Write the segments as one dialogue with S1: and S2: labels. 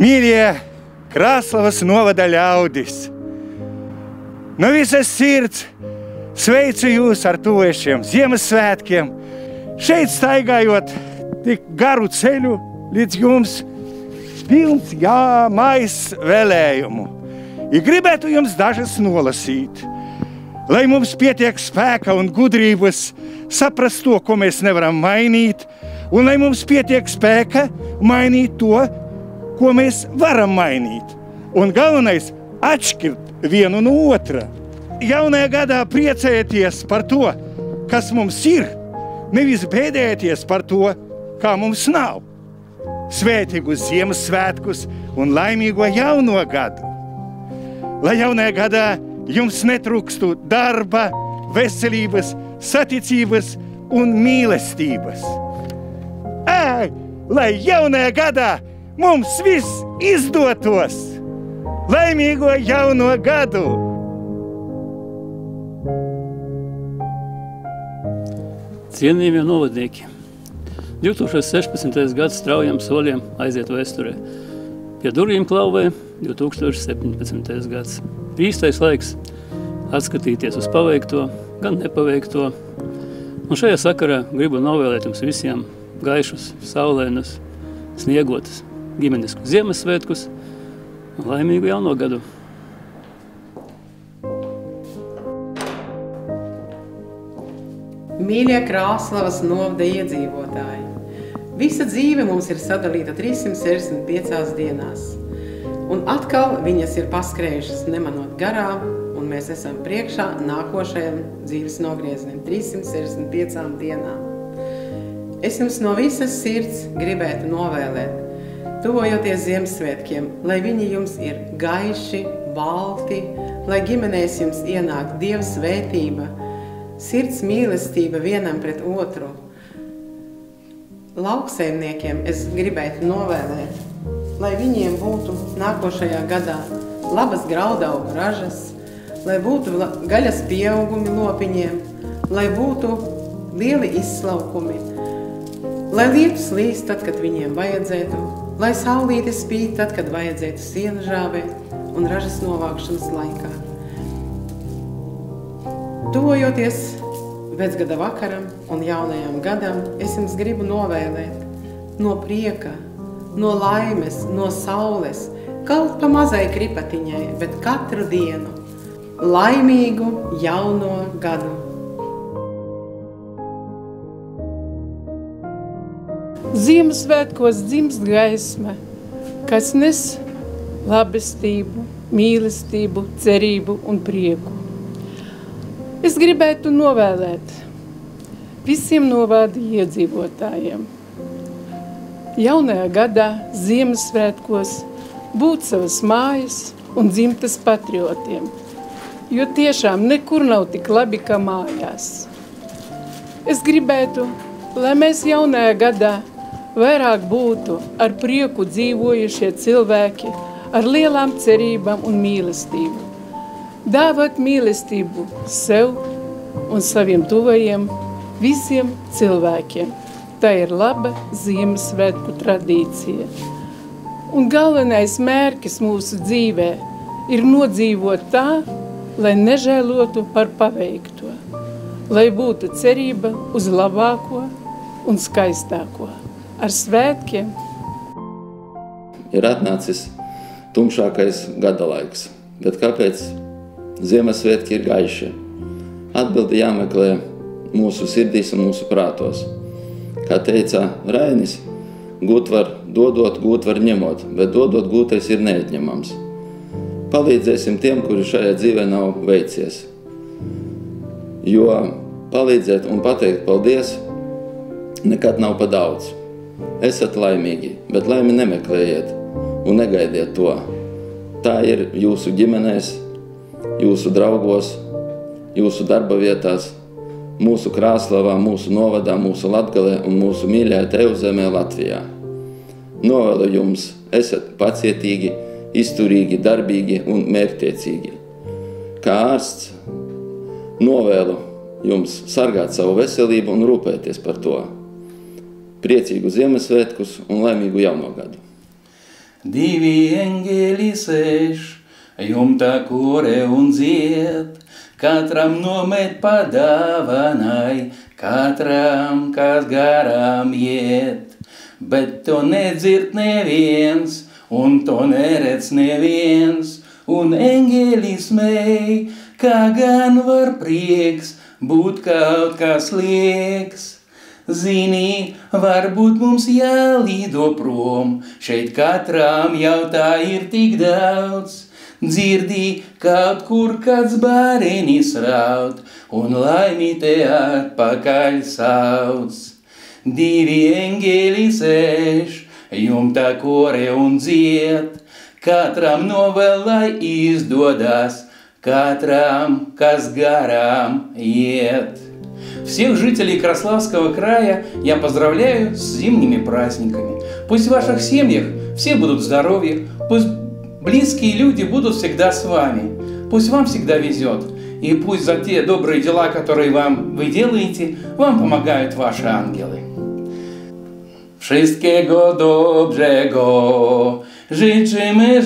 S1: Mīļie Krāslavas novada ļaudis, no visas sirds sveicu jūs ar tuvojušiem Ziemassvētkiem. Šeit staigājot tik garu ceļu līdz jums, pilns mājas vēlējumu. I gribētu jums dažas nolasīt, lai mums pietiek spēka un gudrības saprast to, ko mēs nevaram mainīt, un lai mums pietiek spēka mainīt to, ko mēs varam mainīt. Un galvenais – atšķirt vienu no otra. Jaunajā gadā priecējieties par to, kas mums ir, nevis bēdējieties par to, kā mums nav. Svētīgus Ziemassvētkus un laimīgo jauno gadu. Lai jaunajā gadā jums netrūkstu darba, veselības, saticības un mīlestības. Lai jaunajā gadā mums viss izdotos! Laimīgo jauno gadu!
S2: Cienījamie novadnieki, 2016. gads straujiem soļiem aiziet vēsturē. Pie durvīm klauvē 2017. gads. Īstais laiks atskatīties uz paveikto, gan nepaveikto. Un šajā sakarā gribu novēlēt jums visiem gaišus, saulēnus, sniegotus, ģimeniskus Ziemassvētkus un laimīgu jauno gadu.
S3: Mīļie Krāslavas novada iedzīvotāji, visa dzīve mums ir sadalīta 365 dienās. Un atkal viņas ir paskrējušas nemanot garām, un mēs esam priekšā nākošajam dzīves nogrieznim 365 dienām. Es jums no visas sirds gribētu novēlēt, tuvojoties Ziemassvētkiem, lai viņi jums ir gaiši, balti, lai ģimenēs jums ienāk Dieva svētība, sirds mīlestība vienam pret otru. Lauksaimniekiem es gribētu novēlēt, lai viņiem būtu nākošajā gadā labas graudaugu ražas, lai būtu gaļas pieaugumi lopiņiem, lai būtu lieli izslaukumi, lai lietus līst tad, kad viņiem vajadzētu, lai saulīte spīd tad, kad vajadzētu sienu žāvēt un ražas novākšanas laikā. Tuvojoties vecgada vakaram un jaunajam gadam, es jums gribu novēlēt no prieka, no laimes, no saules, kaut pa mazai kripatiņai, bet katru dienu laimīgu jauno gadu.
S4: Ziemassvētkos dzimst gaisma, kas nes labestību, mīlestību, cerību un prieku. Es gribētu novēlēt visiem novada iedzīvotājiem jaunajā gadā, Ziemassvētkos, būt savas mājas un dzimtas patriotiem, jo tiešām nekur nav tik labi kā mājās. Es gribētu, lai mēs jaunajā gadā vairāk būtu ar prieku dzīvojušie cilvēki, ar lielām cerībām un mīlestību. Dāvāt mīlestību sev un saviem tuvajiem, visiem cilvēkiem. Tā ir laba Ziemassvētku tradīcija. Un galvenais mērķis mūsu dzīvē ir nodzīvot tā, lai nežēlotu par paveikto, lai būtu cerība uz labāko un skaistāko. Ar svētkiem!
S5: Ir atnācis tumšākais gada laiks, bet kāpēc Ziemassvētki ir gaiši? Atbildi jāmeklē mūsu sirdīs un mūsu prātos. Kā teica Rainis, gūt var dodot, gūt var ņemot, bet dodot gūtais ir neatņemams. Palīdzēsim tiem, kuri šajā dzīvē nav veicies. Jo palīdzēt un pateikt paldies nekad nav pa daudz. Esat laimīgi, bet laimi nemeklējiet un negaidiet to. Tā ir jūsu ģimenēs, jūsu draugos, jūsu darba vietās, mūsu Krāslavā, mūsu novadā, mūsu Latgalē un mūsu mīļajā Tēvzemē Latvijā. Novēlu jums, esat pacietīgi, izturīgi, darbīgi un mērķtiecīgi. Kā ārsts novēlu jums sargāt savu veselību un rūpēties par to. Priecīgu Ziemassvētkus un laimīgu jauno gadu!
S6: Divi eņģeļi sēž, jumta kore un dzied, katram nomet pa dāvanai, katram, kas garām iet. Bet to nedzird neviens, un to neredz neviens, un eņģeļi smēj, kā gan var prieks būt kaut kas liekas. Zini, varbūt mums jālido prom, šeit katram jau tā ir tik daudz. Dzirdi, kaut kur kāds bārenis raud, un laimīte atpakaļ sauc. Divi eņģeļi sēž, jumta kore un dzied, katram novēl, lai izdodas, katram, kas гарам iet. Всех жителей Краславского края я поздравляю с зимними праздниками. Пусть в ваших семьях все будут здоровы, пусть близкие люди будут всегда с вами, пусть вам всегда везет, и пусть за те добрые дела, которые вы делаете, вам помогают ваши ангелы. Wszystkiego dobrego życzymy,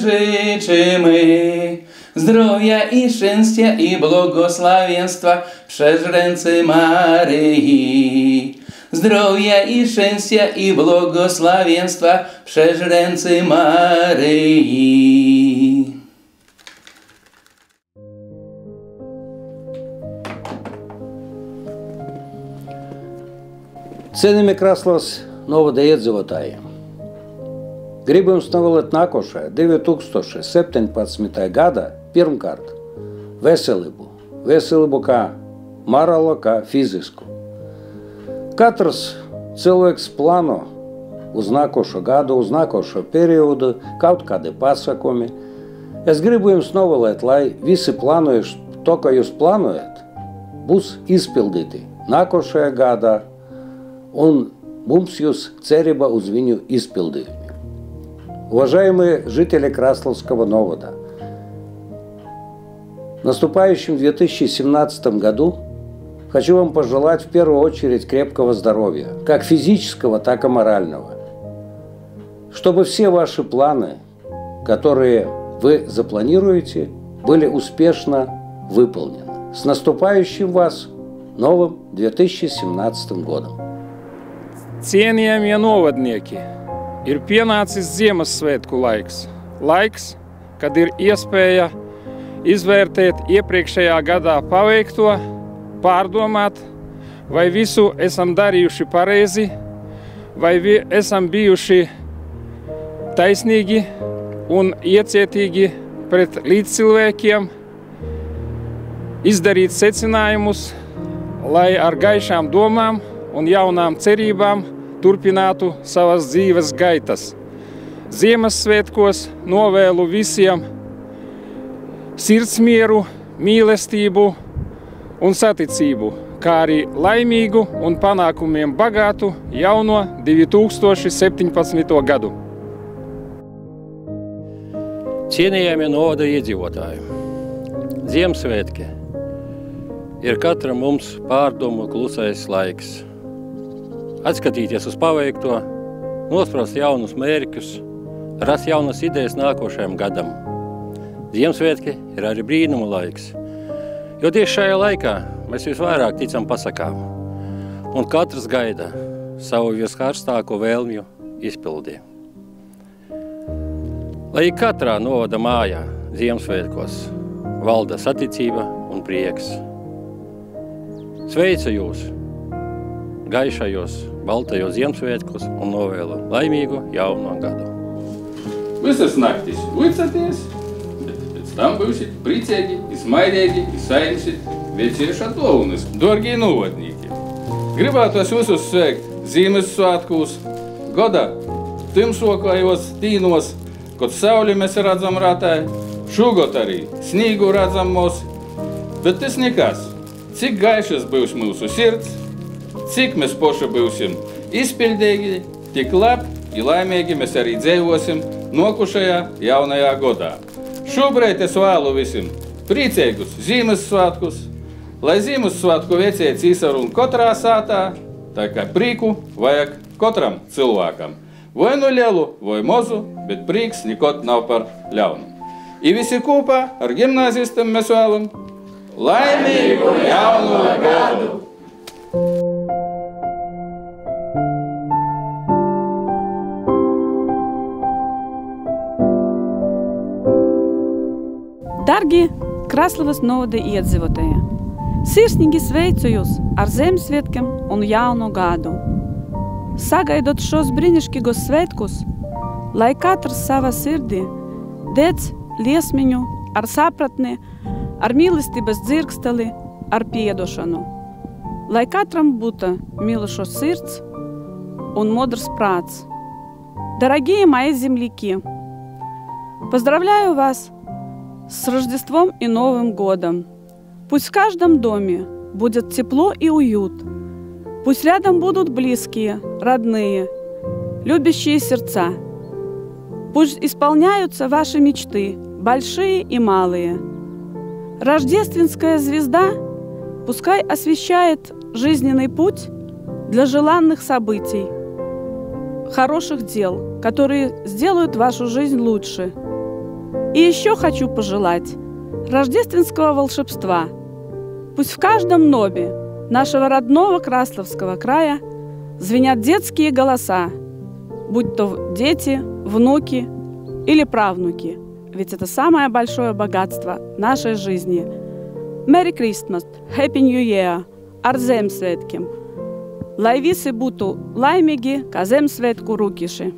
S6: zdrowia i szczęścia i błogosławieństwa przez ręce Maryi. Zdrowia i szczęścia i błogosławieństwa przez ręce Maryi.
S7: Cienījamie Kraslavas novada iedzīvotāji, gribu jums novēlēt nākošajā 2017. gada pirmkārt veselību. Veselību kā morālo, kā fizisku. Katrs cilvēks plāno uz nākošo gadu, uz nākošo periodu, kaut kādi pasakumi. Es gribu jums novēlēt, lai visi plānojuši to, ko jūs plānojat, būs izpildīti nākošajā gadā, un mums jūs cerība uz viņu izpildījumu. Уважаемые жители Краславского новода, в наступающем 2017 году хочу вам пожелать в первую очередь крепкого здоровья, как физического, так и морального. Чтобы все ваши планы, которые вы запланируете, были успешно выполнены. С наступающим вас новым 2017 годом!
S8: Cienījamie novadnieki, ir pienācis Ziemassvētku laiks. Laiks, kad ir iespēja izvērtēt iepriekšējā gadā paveikto, pārdomāt, vai visu esam darījuši pareizi, vai esam bijuši taisnīgi un iecietīgi pret līdzcilvēkiem, izdarīt secinājumus, lai ar gaišām domām un jaunām cerībām turpinātu savas dzīves gaitas. Ziemassvētkos novēlu visiem sirdsmieru, mīlestību un saticību, kā arī laimīgu un panākumiem bagātu jauno 2017. gadu.
S9: Cienījamie novada iedzīvotāji, Ziemassvētki ir katram mums pārdomu klusais laiks. Atskatīties uz paveikto, nospraust jaunus mērķus, rast jaunas idejas nākošajam gadam. Ziemassvētki ir arī brīnumu laiks, jo tieši šajā laikā mēs visvairāk ticam pasakām, un katrs gaida savu viskarstāko vēlmju izpildī. Lai katrā novada mājā Ziemassvētkos valda saticība un prieks. Sveicu jūs gaišajos, baltajos Ziemassvētkos un novēlu laimīgu jauno gadu.
S6: Visas naktis uicaties, bet pēc tam būsit priecīgi, smaidīgi, saimsit vecieša dāvanas. Dorgie novadnieki, gribētos visus sveikt Ziemassvētkos, goda timsokajos tīnos, kad sauli mēs redzam ratē, šogad arī snīgu redzam mūs, bet tas nekas. Cik gaišas būs mūsu sirds, cik mēs poši būsim izpildīgi, tik labi un laimīgi mēs arī dzīvosim nokušajā jaunajā godā. Šobrīd es vēlu visiem priecīgus Ziemassvētkus, lai Ziemassvētku vecēts īsarun katrā sātā, tā kā prīku vajag katram cilvēkam. Vai nu lielu, vai mazu, bet prīks nikot nav par ļaunu. I visi kopā ar gimnazistam mēs vēlam laimīgu jauno gadu!
S10: Dargi Kraslavas novada iedzīvotāji, sirsnīgi sveicu jūs ar Ziemassvētkiem un jauno gadu. Sagaidot šos brīnišķīgos svētkus, lai katrs savā sirdī dedz liesmiņu ar sapratni, ar mīlestības dzirksteli, ar piedošanu. Lai katram būtu mīlušos sirds un modrs prāts. Дорогие мои земляки, поздравляю вас с Рождеством и Новым годом. Пусть в каждом доме будет тепло и уют. Пусть рядом будут близкие, родные, любящие сердца. Пусть исполняются ваши мечты, большие и малые. Рождественская звезда пускай освещает жизненный путь для желанных событий, хороших дел, которые сделают вашу жизнь лучше. И еще хочу пожелать рождественского волшебства. Пусть в каждом нобе нашего родного Красловского края звенят детские голоса, будь то дети, внуки или правнуки. Ведь это самое большое богатство нашей жизни. Merry Christmas, Happy New Year, ar Ziemassvētkiem! Lai visi būtu laimīgi, kā Ziemassvētku rūkiši!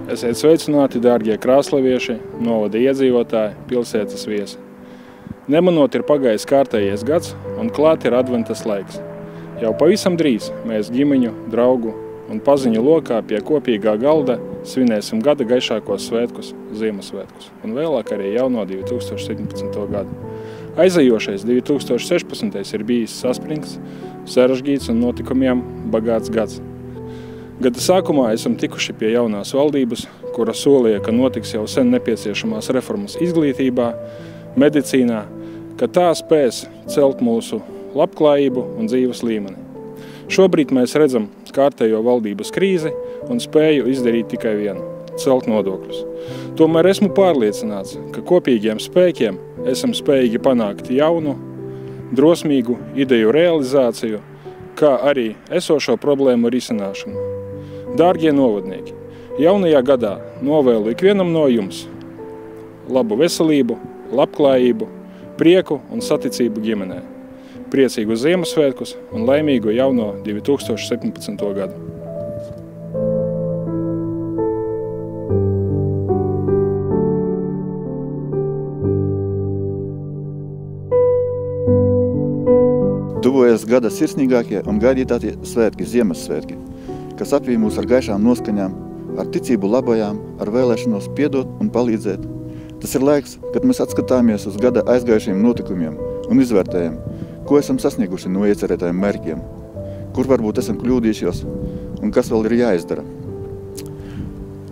S8: Esiet sveicināti, dārgie krāslavieši, novada iedzīvotāji, pilsētas viesi. Nemanot ir pagājis kārtējies gads un klāt ir adventas laiks. Jau pavisam drīz mēs ģimeņu, draugu un paziņu lokā pie kopīgā galda svinēsim gada gaišākos svētkus, Ziemassvētkus, un vēlāk arī jauno 2017. gadu. Aizajošais 2016. ir bijis saspringts, sarežģīts un notikumiem bagāts gads. Gada sākumā esam tikuši pie jaunās valdības, kura solīja, ka notiks jau sen nepieciešamās reformas izglītībā, medicīnā, ka tā spēs celt mūsu labklājību un dzīves līmeni. Šobrīd mēs redzam kārtējo valdības krīzi un spēju izdarīt tikai vienu – celt nodokļus. Tomēr esmu pārliecināts, ka kopīgiem spēkiem esam spējīgi panākt jaunu, drosmīgu ideju realizāciju, kā arī esošo problēmu risināšanu. Dārgie novadnieki, jaunajā gadā novēlu ikvienam no jums labu veselību, labklājību, prieku un saticību ģimenē. Priecīgu Ziemassvētkus un laimīgu jauno 2017. gadu.
S11: Tuvojas gada sirsnīgākie un gaidītātie svētki, Ziemassvētki, kas apvīja mūs ar gaišām noskaņām, ar ticību labajām, ar vēlēšanos piedot un palīdzēt. Tas ir laiks, kad mēs atskatāmies uz gada aizgājušiem notikumiem un izvērtējam, ko esam sasnieguši no iecerētajiem mērķiem, kur varbūt esam kļūdījušies un kas vēl ir jāizdara.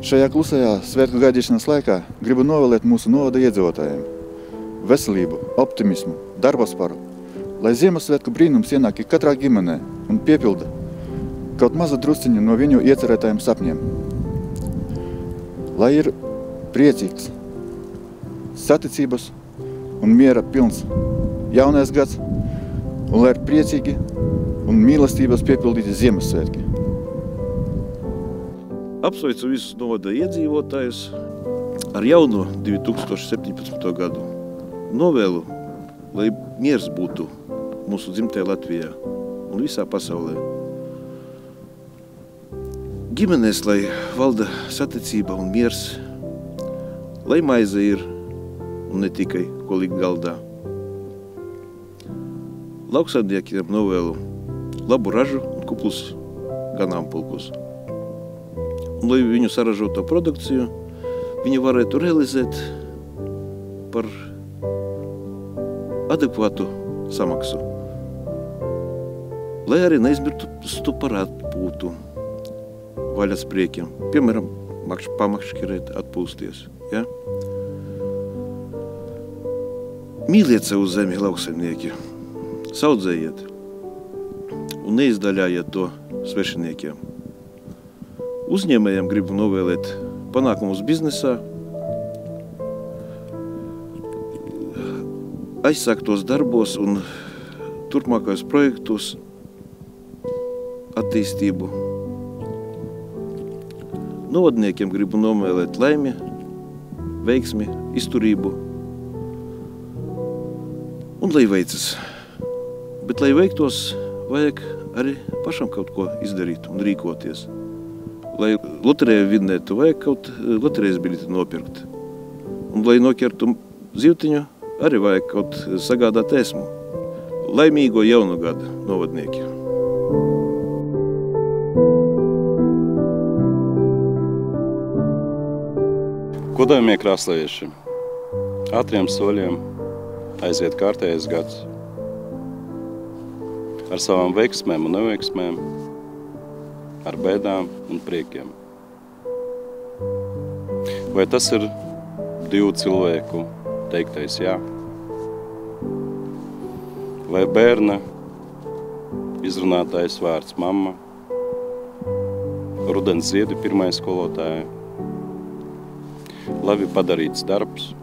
S11: Šajā klusajā svētku gaidīšanas laikā gribu novēlēt mūsu novada iedzīvotājiem veselību, optimismu, darbaspāru, lai Ziemassvētku brīnums ienāk katrā ģimenē un piepilda kaut mazu drusciņu no viņu iecerētajiem sapņiem. Lai ir priecīgs, saticības un miera pilns jaunais gads, un lai ir priecīgi un mīlestības piepildīti Ziemassvētki.
S12: Apsveicu visus novada iedzīvotājus ar jauno 2017. gadu. Novēlu, lai miers būtu mūsu dzimtajā Latvijā un visā pasaulē. Ģimenēs, lai valda saticība un miers, lai maize ir un ne tikai ko likt galdā. Lauksaimniekiem novēlu labu ražu un kuplus ganāmpulkus. Un lai viņu saražoto produkciju viņi varētu realizēt par adekvātu samaksu. Lai arī neizmirstu par atpūtu vaļas priekiem. Piemēram, pamakšķirēt, atpūsties. Ja? Mīliet savu zemi, lauksaimnieki. Saudzējiet. un neizdaļājiet to svešiniekiem. Uzņēmējiem gribu novēlēt panākumus biznesā, aizsāktos darbos un turpmākajos projektos attīstību. Novadniekiem gribu novēlēt laimi, veiksmi, izturību un lai veicas. Bet, lai veiktos, vajag arī pašam kaut ko izdarīt un rīkoties. Lai loteriju vinnētu, vajag kaut loterijas biļeti nopirkt. Un, lai noķertu zivtiņu, arī vajag kaut sagādāt esmu. Laimīgo jaunu gadu, novadnieki!
S9: Godājamie krāslevieši, ātriem soļiem aiziet kārtējais gads. Ar savām veiksmēm un neveiksmēm, ar bēdām un priekiem. Vai tas ir divu cilvēku teiktais jā? Vai bērna izrunātais vārds mamma, rudens ziedi pirmai skolotāja, labi padarīts darbs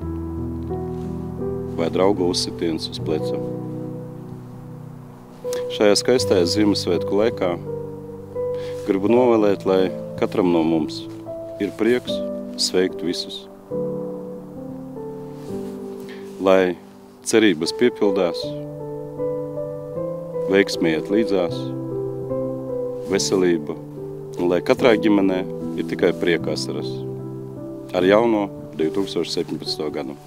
S9: vai drauga uzsitiens uz pleca. Šajā skaistajā Ziemassvētku laikā gribu novēlēt, lai katram no mums ir prieks sveikt visus. Lai cerības piepildās, veiksmi iet līdzās, veselība, un lai katrā ģimenē ir tikai prieka asaras. Ar jauno 2017. gadu.